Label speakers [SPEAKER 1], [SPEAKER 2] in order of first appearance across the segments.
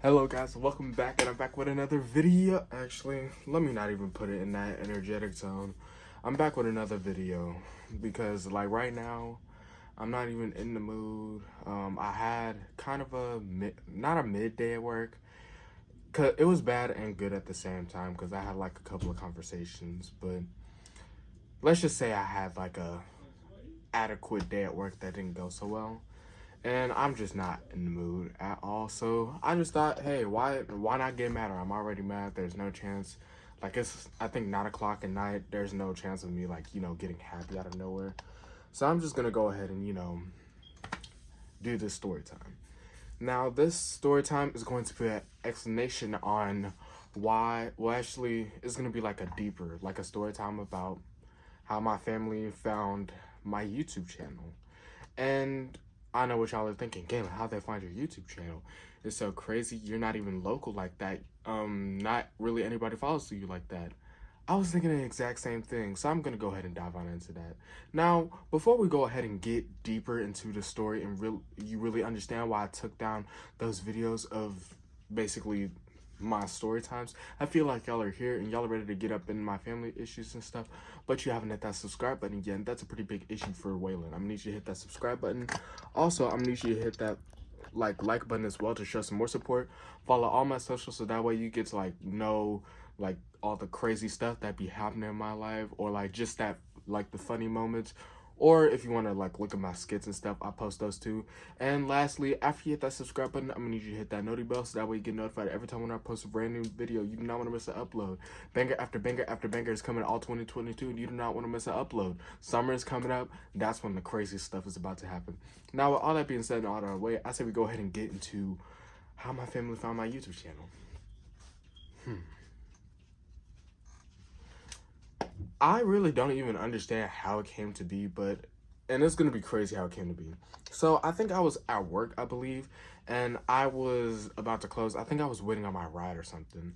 [SPEAKER 1] Hello guys, welcome back, and I'm back with another video. Actually, let me not even put it in that energetic tone. I'm back with another video because like right now, I'm not even in the mood. I had kind of not a midday at work, cause it was bad and good at the same time, cause I had like a couple of conversations, but let's just say I had like a adequate day at work that didn't go so well. And I'm just not in the mood at all. So I just thought, hey, why not get madder? I'm already mad. There's no chance. Like it's I think 9 o'clock at night. There's no chance of me like getting happy out of nowhere. So I'm just gonna go ahead and do this story time. Now this story time is going to be an explanation on why. Well, actually, it's gonna be like a story time about how my family found my YouTube channel. And I know what y'all are thinking, Galen, how'd they find your YouTube channel? It's so crazy. You're not even local like that. Not really anybody follows you like that. I was thinking the exact same thing, so I'm gonna go ahead and dive on into that. Now, before we go ahead and get deeper into the story and you really understand why I took down those videos of basically my story times, I feel like y'all are here and y'all are ready to get up in my family issues and stuff, but you haven't hit that subscribe button yet, and that's a pretty big issue for Waylon. I'm gonna need you to hit that subscribe button. Also, I'm gonna need you to hit that like button as well to show some more support. Follow all my socials so that way you get to like know like all the crazy stuff that be happening in my life, or like just that like the funny moments. Or if you want to like look at my skits and stuff, I post those too. And lastly, after you hit that subscribe button, I'm gonna need you to hit that noti bell so that way you get notified every time when I post a brand new video. You do not want to miss an upload. Banger after banger after banger is coming all 2022, and you do not want to miss an upload. Summer is coming up. That's when the craziest stuff is about to happen. Now, with all that being said and all that out of the way, I say we go ahead and get into how my family found my YouTube channel. I really don't even understand how it came to be, and it's gonna be crazy how it came to be. So I think I was at work, I believe, and I was about to close. I think I was waiting on my ride or something.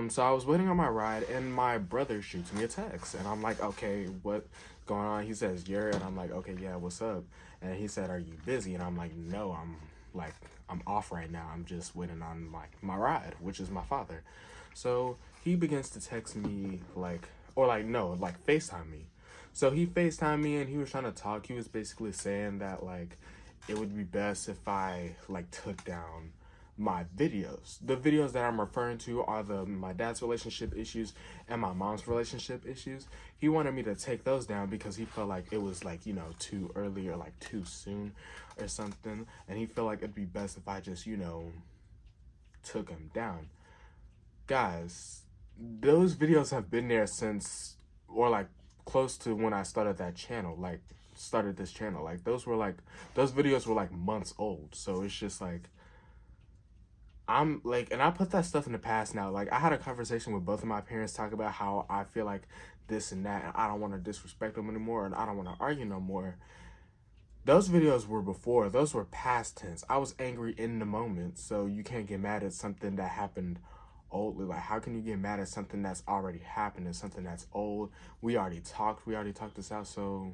[SPEAKER 1] So I was waiting on my ride, and my brother shoots me a text, and I'm like, okay, what's going on? He says, "You're," and I'm like, okay, yeah, what's up? And he said, "Are you busy?" And I'm like, no, I'm off right now. I'm just waiting on my ride, which is my father. So he begins to text me like FaceTime me. So he FaceTimed me and he was trying to talk. He was basically saying that like it would be best if I like took down my videos. The videos that I'm referring to are my dad's relationship issues and my mom's relationship issues. He wanted me to take those down because he felt like it was like, too early or like too soon or something. And he felt like it'd be best if I just, took them down. Guys, those videos have been there since, or like close to when I started that channel, like started this channel. Like those videos were like months old. So it's just like, I'm like, and I put that stuff in the past now. Like I had a conversation with both of my parents talking about how I feel like this and that, and I don't want to disrespect them anymore, and I don't want to argue no more. Those videos were before. Those were past tense. I was angry in the moment, so you can't get mad at something that happened oldly. Like, how can you get mad at something that's already happened and something that's old? We already talked this out, so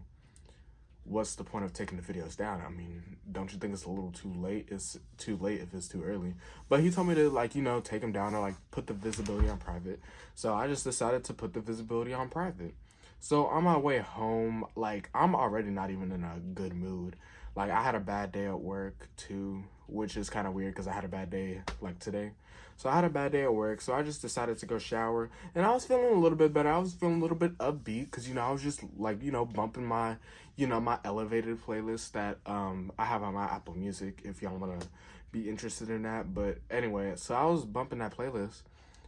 [SPEAKER 1] what's the point of taking the videos down? I mean, don't you think it's a little too late? It's too late if it's too early. But he told me to like, take them down or like put the visibility on private. So I just decided to put the visibility on private. So on my way home, like I'm already not even in a good mood. Like I had a bad day at work too, which is kind of weird because I had a bad day like today. So I had a bad day at work, so I just decided to go shower, and I was feeling a little bit better. I was feeling a little bit upbeat because I was just like bumping my my elevated playlist that I have on my Apple Music if y'all want to be interested in that. But anyway, so I was bumping that playlist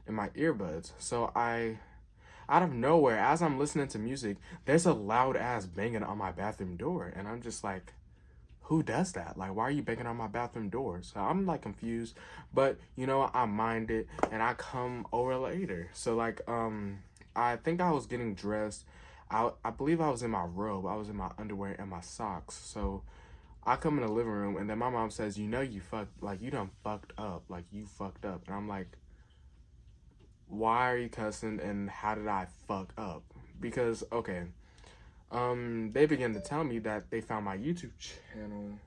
[SPEAKER 1] in my earbuds. So out of nowhere, as I'm listening to music, there's a loud ass banging on my bathroom door, and I'm just like, who does that? Like, why are you banging on my bathroom door? So I'm like confused, but I mind it, and I come over later. So like, I think I was getting dressed. I believe I was in my robe. I was in my underwear and my socks. So I come in the living room, and then my mom says, you done fucked up. Like, you fucked up. And I'm like, why are you cussing, and how did I fuck up? Because, okay, they began to tell me that they found my YouTube channel.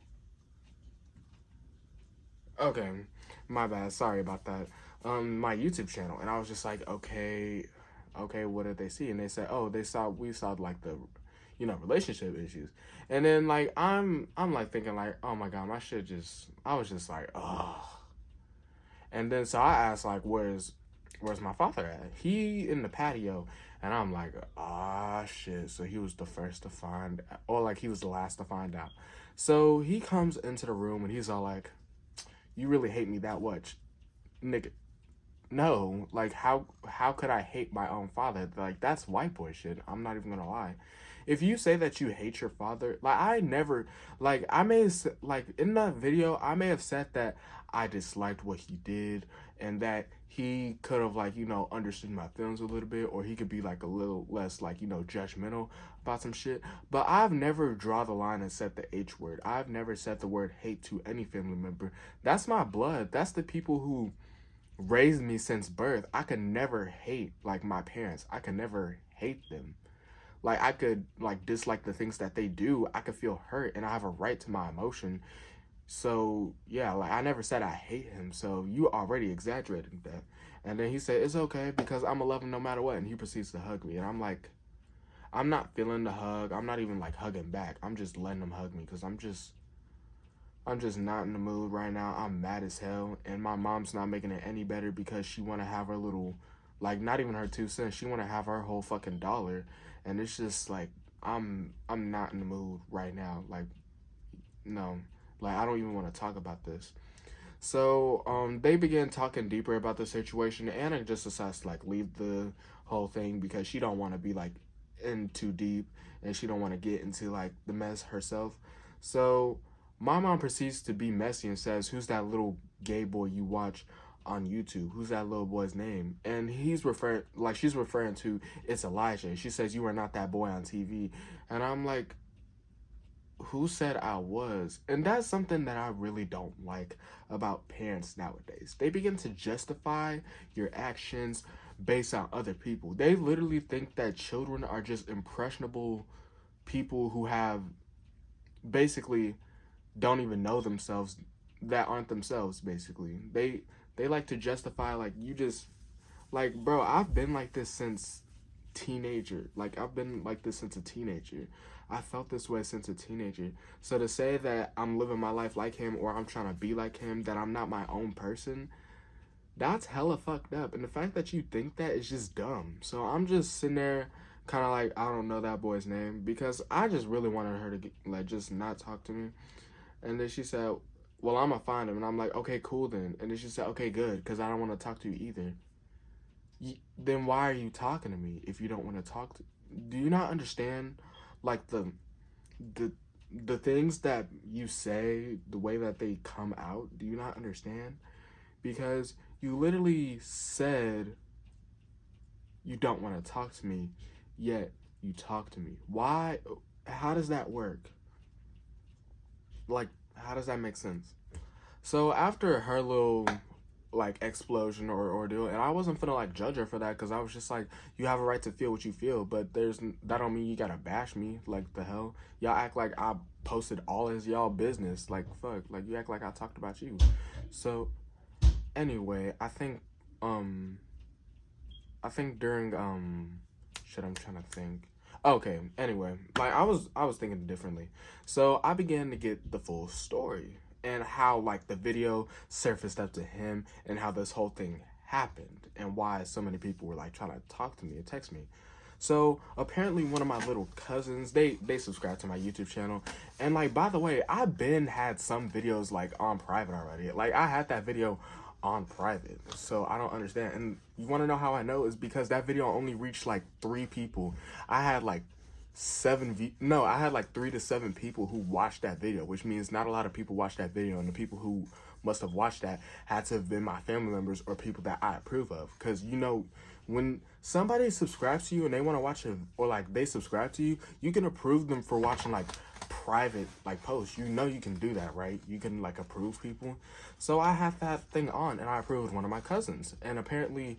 [SPEAKER 1] Okay, my bad. Sorry about that. My YouTube channel, and I was just like, okay, what did they see? And they said, oh, we saw like the, relationship issues. And then like I'm like thinking like, oh my god, I was just like, oh. And then so I asked like, where's my father at? He in the patio, and I'm like, ah shit. So he was the first to find, or like he was the last to find out. So he comes into the room and he's all like, you really hate me that much, nigga? No, like how could I hate my own father? Like that's white boy shit. I'm not even gonna lie. If you say that you hate your father, like I never, like I may like in that video I may have said that I disliked what he did and that he could have like understood my feelings a little bit, or he could be like a little less like judgmental about some shit. But I've never draw the line and said the H word. I've never said the word hate to any family member. That's my blood. That's the people who raised me since birth. I could never hate like my parents. I could never hate them. Like I could like dislike the things that they do. I could feel hurt and I have a right to my emotion. So yeah, like I never said I hate him. So you already exaggerated that. And then he said it's okay because I'ma love him no matter what. And he proceeds to hug me. And I'm like, I'm not feeling the hug. I'm not even like hugging back. I'm just letting him hug me because I'm just not in the mood right now. I'm mad as hell, and my mom's not making it any better because she want to have her little, like not even her 2 cents. She want to have her whole fucking dollar, and it's just like I'm not in the mood right now. Like no, like I don't even want to talk about this. So they began talking deeper about the situation. Anna just decides to like leave the whole thing because she don't want to be like in too deep, and she don't want to get into like the mess herself. So my mom proceeds to be messy and says, "Who's that little gay boy you watch on YouTube? Who's that little boy's name?" And she's referring to it's Elijah. She says, "You are not that boy on TV." And I'm like, who said I was? And that's something that I really don't like about parents nowadays. They begin to justify your actions based on other people. They literally think that children are just impressionable people who have basically don't even know themselves, that aren't themselves. Basically they like to justify like you just like, bro, I've been like this since teenager. Like I've been like this since a teenager. I felt this way since a teenager. So to say that I'm living my life like him, or I'm trying to be like him, that I'm not my own person, that's hella fucked up. And the fact that you think that is just dumb. So I'm just sitting there kind of like, I don't know that boy's name because I just really wanted her to get, like just not talk to me. And then she said, well, I'm gonna find him. And I'm like, okay, cool then. And then she said, okay, good, because I don't want to talk to you either. Then why are you talking to me if you don't want to talk to? Do you not understand, like the the things that you say, the way that they come out? Do you not understand? Because you literally said you don't want to talk to me, yet you talk to me. Why? How does that work? Like, how does that make sense? So after her little like explosion or ordeal, and I wasn't finna like judge her for that because I was just like, you have a right to feel what you feel, but that don't mean you gotta bash me. Like the hell, y'all act like I posted all as y'all business. Like fuck, like you act like I talked about you. So anyway, I think during shit, I'm trying to think. Okay, anyway, like I was thinking differently. So I began to get the full story and how like the video surfaced up to him and how this whole thing happened and why so many people were like trying to talk to me and text me. So apparently one of my little cousins, they subscribe to my YouTube channel. And like, by the way, I've been had some videos like on private already. Like I had that video on private. So I don't understand. And you want to know how I know is because that video only reached like 3 people. I had like I had like 3 to 7 people who watched that video, which means not a lot of people watched that video, and the people who must have watched that had to have been my family members or people that I approve of. Because when somebody subscribes to you and they want to watch it, or like they subscribe to you, you can approve them for watching like private like posts. You can do that, right? You can like approve people. So I have that thing on and I approved one of my cousins, and apparently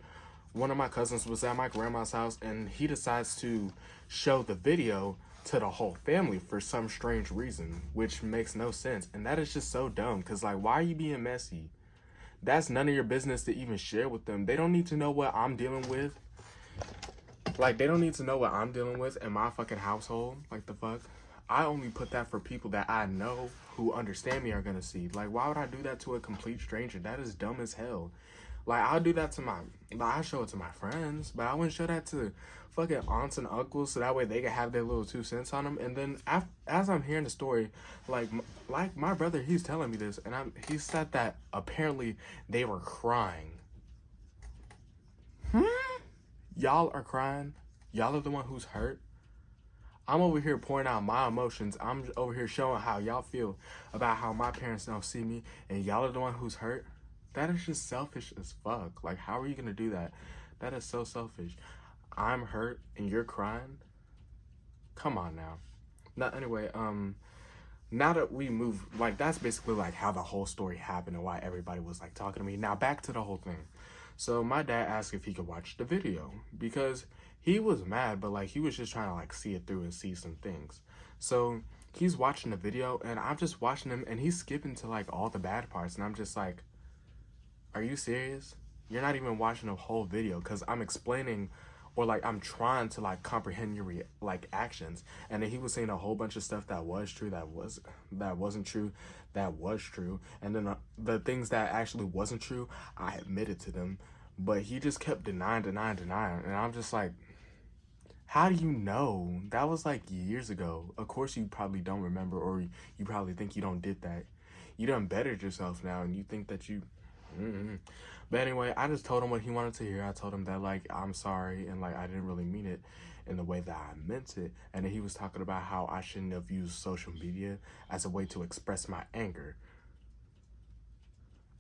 [SPEAKER 1] one of my cousins was at my grandma's house and he decides to show the video to the whole family for some strange reason, which makes no sense. And that is just so dumb because, like, why are you being messy? That's none of your business to even share with them. They don't need to know what I'm dealing with. Like, they don't need to know what I'm dealing with in my fucking household. Like, the fuck? I only put that for people that I know who understand me are gonna see. Like, why would I do that to a complete stranger? That is dumb as hell. Like, I'll do that to I show it to my friends, but I wouldn't show that to fucking aunts and uncles so that way they can have their little 2 cents on them. And then as I'm hearing the story, like my brother, he's telling me this, and he said that apparently they were crying. Y'all are crying? Y'all are the one who's hurt? I'm over here pouring out my emotions. I'm over here showing how y'all feel about how my parents don't see me, and y'all are the one who's hurt? That is just selfish as fuck. Like, how are you gonna do that? That is so selfish. I'm hurt and you're crying? Come on now. Now, anyway, now that we move, like, that's basically like how the whole story happened and why everybody was like talking to me. Now back to the whole thing. So my dad asked if he could watch the video because he was mad, but like he was just trying to like see it through and see some things. So he's watching the video and I'm just watching him and he's skipping to like all the bad parts and I'm just like, are you serious? You're not even watching the whole video because I'm explaining or like I'm trying to like comprehend your like actions. And then he was saying a whole bunch of stuff that was true, that wasn't true, that was true. And then the things that actually wasn't true, I admitted to them. But he just kept denying. And I'm just like, how do you know? That was like years ago. Of course you probably don't remember, or you probably think you don't did that. You done bettered yourself now and you think that you... But anyway, I just told him what he wanted to hear. I told him that like I'm sorry and like I didn't really mean it in the way that I meant it. And then he was talking about how I shouldn't have used social media as a way to express my anger.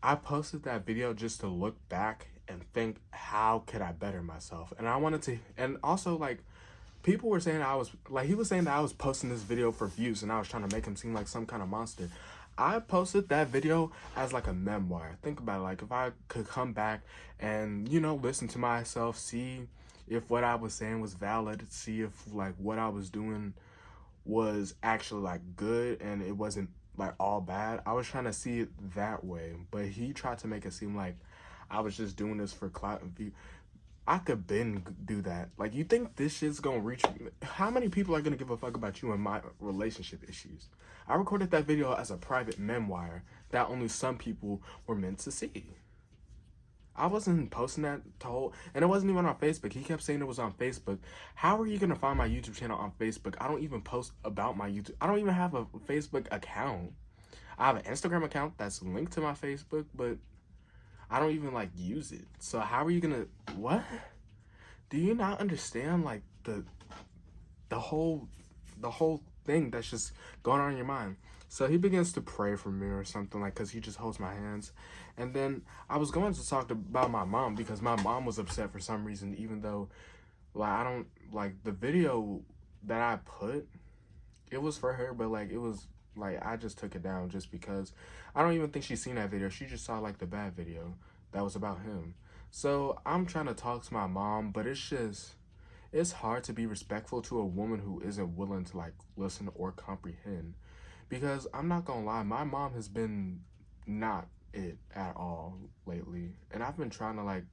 [SPEAKER 1] I posted that video just to look back and think, how could I better myself? And I wanted to, and also like people were saying he was saying that I was posting this video for views and I was trying to make him seem like some kind of monster. I posted that video as like a memoir. Think about it, like if I could come back and, you know, listen to myself, see if what I was saying was valid, see if like what I was doing was actually like good and it wasn't like all bad. I was trying to see it that way, but he tried to make it seem like I was just doing this for clout and view. I could do that. Like, you think this shit's gonna reach me? How many people are gonna give a fuck about you and my relationship issues? I recorded that video as a private memoir that only some people were meant to see. I wasn't posting that and it wasn't even on Facebook. He kept saying it was on Facebook. How are you gonna find my YouTube channel on Facebook? I don't even post about my YouTube. I don't even have a Facebook account. I have an Instagram account that's linked to my Facebook, but I don't even like use it. So how are you gonna, what? Do you not understand like the whole thing that's just going on in your mind? So he begins to pray for me or something, like, because he just holds my hands. And then I was going to talk about my mom because my mom was upset for some reason, even though like I don't like the video that I put, it was for her, but like it was like I just took it down just because I don't even think she's seen that video. She just saw like the bad video that was about him. So I'm trying to talk to my mom, but it's hard to be respectful to a woman who isn't willing to like listen or comprehend. Because I'm not gonna lie, my mom has been not it at all lately. And I've been trying to like,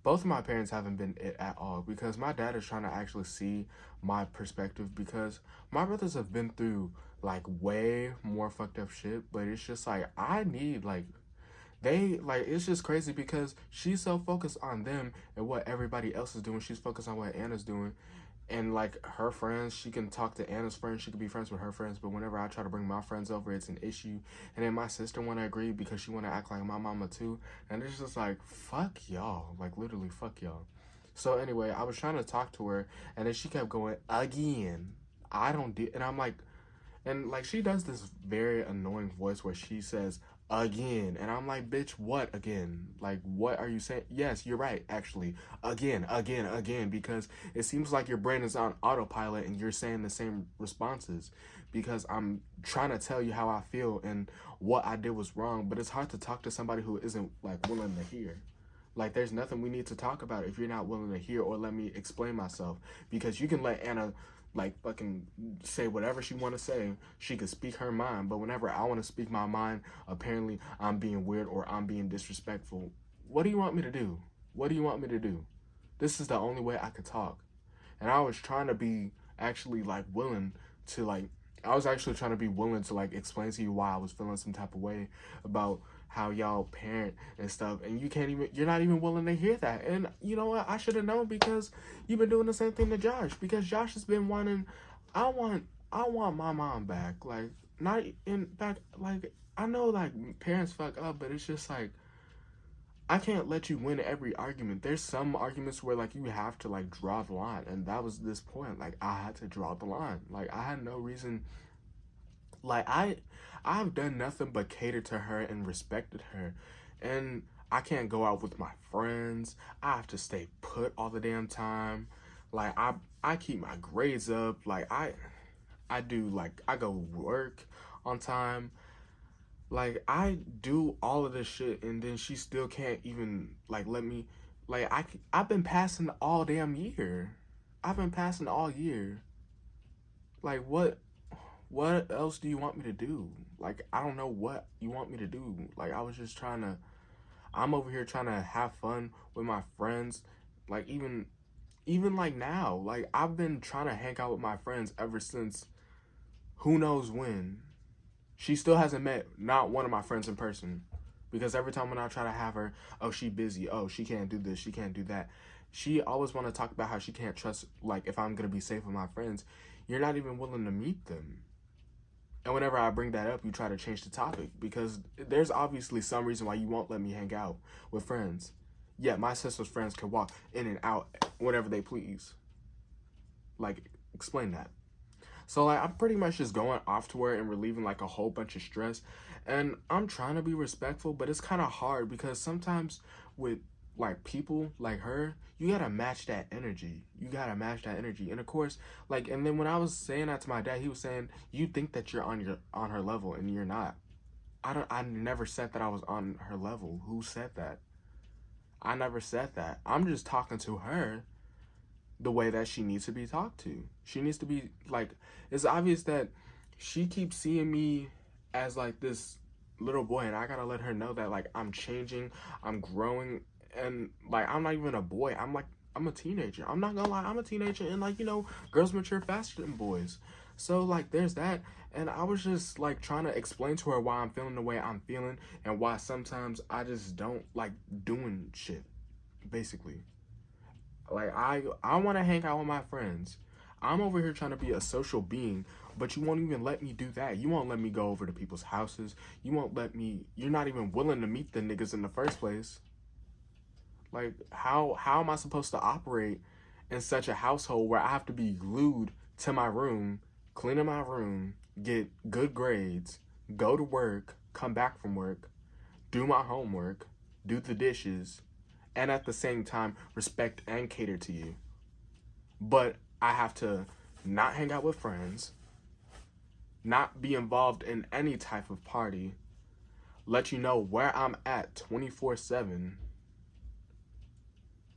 [SPEAKER 1] both of my parents haven't been it at all because my dad is trying to actually see my perspective because my brothers have been through like way more fucked up shit, but it's just like I need like it's just crazy because she's so focused on them and what everybody else is doing. She's focused on what Anna's doing. And like her friends, she can talk to Anna's friends, she can be friends with her friends, but whenever I try to bring my friends over, it's an issue. And then my sister wanna agree because she wanna act like my mama too. And it's just like, fuck y'all. Like literally fuck y'all. So anyway, I was trying to talk to her and then she kept going, again. And I'm like, and like she does this very annoying voice where she says, again. And I'm like, bitch, what again? Like, what are you saying? Yes, you're right, actually. Again, because it seems like your brain is on autopilot and you're saying the same responses because I'm trying to tell you how I feel and what I did was wrong, but it's hard to talk to somebody who isn't like willing to hear. Like, there's nothing we need to talk about if you're not willing to hear or let me explain myself, because you can let Anna like fucking say whatever she want to say. She could speak her mind, but whenever I want to speak my mind, apparently I'm being weird or I'm being disrespectful. What do you want me to do? What do you want me to do? This is the only way I could talk. And I was trying to be actually like willing to like I was actually trying to be willing to like explain to you why I was feeling some type of way about how y'all parent and stuff, and you're not even willing to hear that. And you know what? I should have known because you've been doing the same thing to Josh, because Josh has been wanting I want my mom back. Like not in back like I know like parents fuck up, but it's just like I can't let you win every argument. There's some arguments where like you have to like draw the line, and that was this point. Like I had to draw the line. Like I had no reason. Like I've done nothing but cater to her and respected her, and I can't go out with my friends. I have to stay put all the damn time. Like I keep my grades up. Like I do like I go work on time. Like I do all of this shit, and then she still can't even like let me. Like I've been passing all damn year. I've been passing all year. Like what else do you want me to do? Like I don't know what you want me to do. Like I was just trying to. I'm over here trying to have fun with my friends. Like even like now. Like I've been trying to hang out with my friends ever since who knows when. She still hasn't met not one of my friends in person. Because every time when I try to have her, oh, she busy. Oh, she can't do this. She can't do that. She always want to talk about how she can't trust, like, if I'm going to be safe with my friends. You're not even willing to meet them. And whenever I bring that up, you try to change the topic. Because there's obviously some reason why you won't let me hang out with friends. Yet my sister's friends can walk in and out whenever they please. Like, explain that. So like I'm pretty much just going off to her and relieving like a whole bunch of stress, and I'm trying to be respectful, but it's kind of hard because sometimes with like people like her, you gotta match that energy. You gotta match that energy, and of course, like, and then when I was saying that to my dad, he was saying you think that you're on her level, and you're not. I never said that I was on her level. Who said that? I never said that. I'm just talking to her the way that she needs to be talked to. She needs to be like, it's obvious that she keeps seeing me as like this little boy, and I gotta let her know that like I'm changing, I'm growing, and like I'm not even a boy. I'm a teenager. I'm not gonna lie, I'm a teenager, and like, you know, girls mature faster than boys. So like there's that, and I was just like trying to explain to her why I'm feeling the way I'm feeling and why sometimes I just don't like doing shit, basically. Like I want to hang out with my friends. I'm over here trying to be a social being, but you won't even let me do that. You won't let me go over to people's houses. You won't let me. You're not even willing to meet the niggas in the first place. Like how am I supposed to operate in such a household where I have to be glued to my room, cleaning my room, get good grades, go to work, come back from work, do my homework, do the dishes, and at the same time respect and cater to you. But I have to not hang out with friends, not be involved in any type of party, let you know where I'm at 24/7.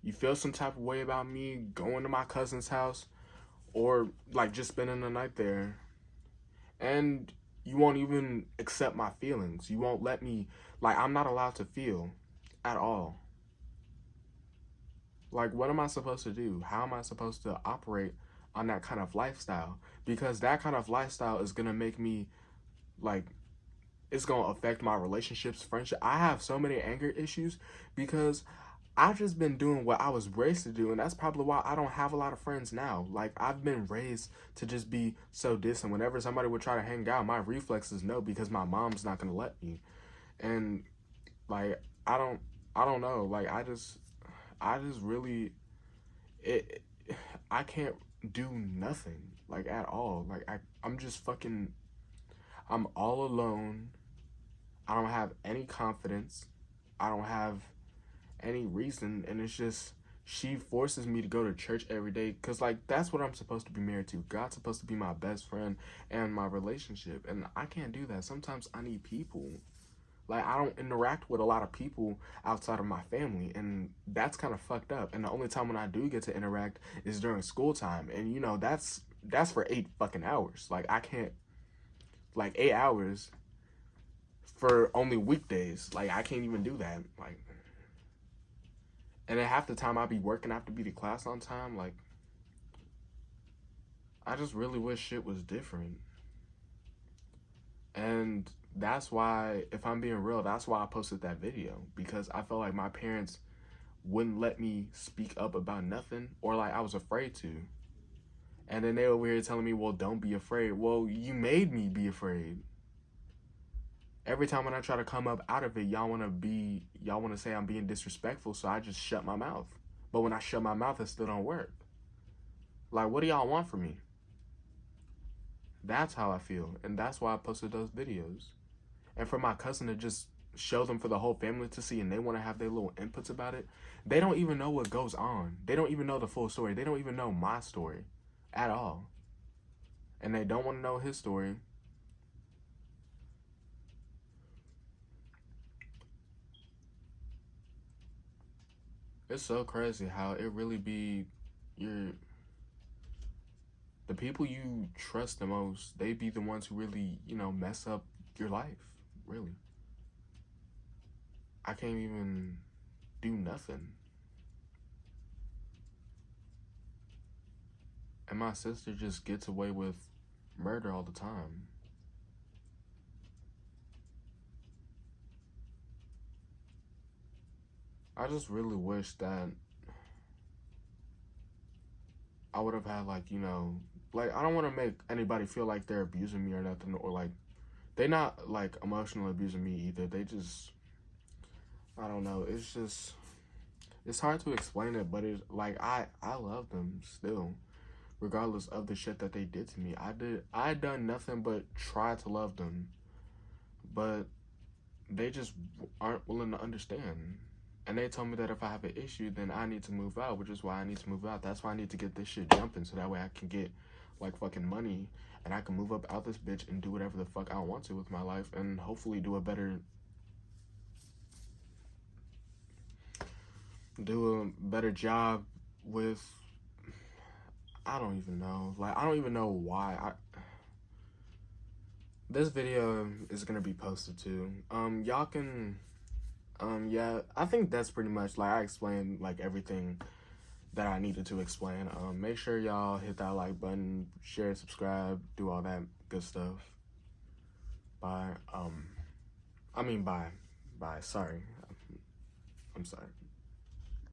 [SPEAKER 1] You feel some type of way about me going to my cousin's house or like just spending the night there, and you won't even accept my feelings. You won't let me, like, I'm not allowed to feel at all. Like, what am I supposed to do? How am I supposed to operate on that kind of lifestyle? Because that kind of lifestyle is going to make me, like, it's going to affect my relationships, friendship. I have so many anger issues because I've just been doing what I was raised to do, and that's probably why I don't have a lot of friends now. Like, I've been raised to just be so distant. Whenever somebody would try to hang out, my reflex is no, because my mom's not going to let me. And, like, I don't know. Like, I just really, it, I can't do nothing, like, at all. Like, I'm just fucking, I'm all alone. I don't have any confidence. I don't have any reason, and it's just, she forces me to go to church every day, because, like, that's what I'm supposed to be married to. God's supposed to be my best friend and my relationship, and I can't do that. Sometimes I need people. Like, I don't interact with a lot of people outside of my family, and that's kind of fucked up. And the only time when I do get to interact is during school time. And, you know, that's that's for 8 fucking hours. Like, I can't, like, 8 hours for only weekdays. Like, I can't even do that. Like, and then half the time I be working, I have to be to class on time. Like, I just really wish shit was different. And that's why, if I'm being real, that's why I posted that video. Because I felt like my parents wouldn't let me speak up about nothing, or like I was afraid to. And then they over here telling me, well, don't be afraid. Well, you made me be afraid. Every time when I try to come up out of it, y'all want to say I'm being disrespectful, so I just shut my mouth. But when I shut my mouth, it still don't work. Like, what do y'all want from me? That's how I feel. And that's why I posted those videos. And for my cousin to just show them for the whole family to see, and they want to have their little inputs about it, they don't even know what goes on. They don't even know the full story. They don't even know my story at all. And they don't want to know his story. It's so crazy how it really be the people you trust the most, they be the ones who really, mess up your life. Really. I can't even do nothing. And my sister just gets away with murder all the time. I just really wish that I would have had, like, I don't want to make anybody feel like they're abusing me or nothing, or like, they not, like, emotionally abusing me either. They just, I don't know, it's hard to explain it, but it's, like, I love them still, regardless of the shit that they did to me. I done nothing but try to love them, but they just aren't willing to understand. And they told me that if I have an issue, then I need to move out, which is why I need to move out. That's why I need to get this shit jumping, so that way I can get, like, fucking money, and I can move up out this bitch and do whatever the fuck I want to with my life, and hopefully do a better job with, I don't even know. Like, I don't even know why. This video is gonna be posted too. Y'all can, yeah, I think that's pretty much, like, I explained, like, everything that I needed to explain. Make sure y'all hit that like button, share, subscribe, do all that good stuff. Bye. Bye. Sorry. I'm sorry.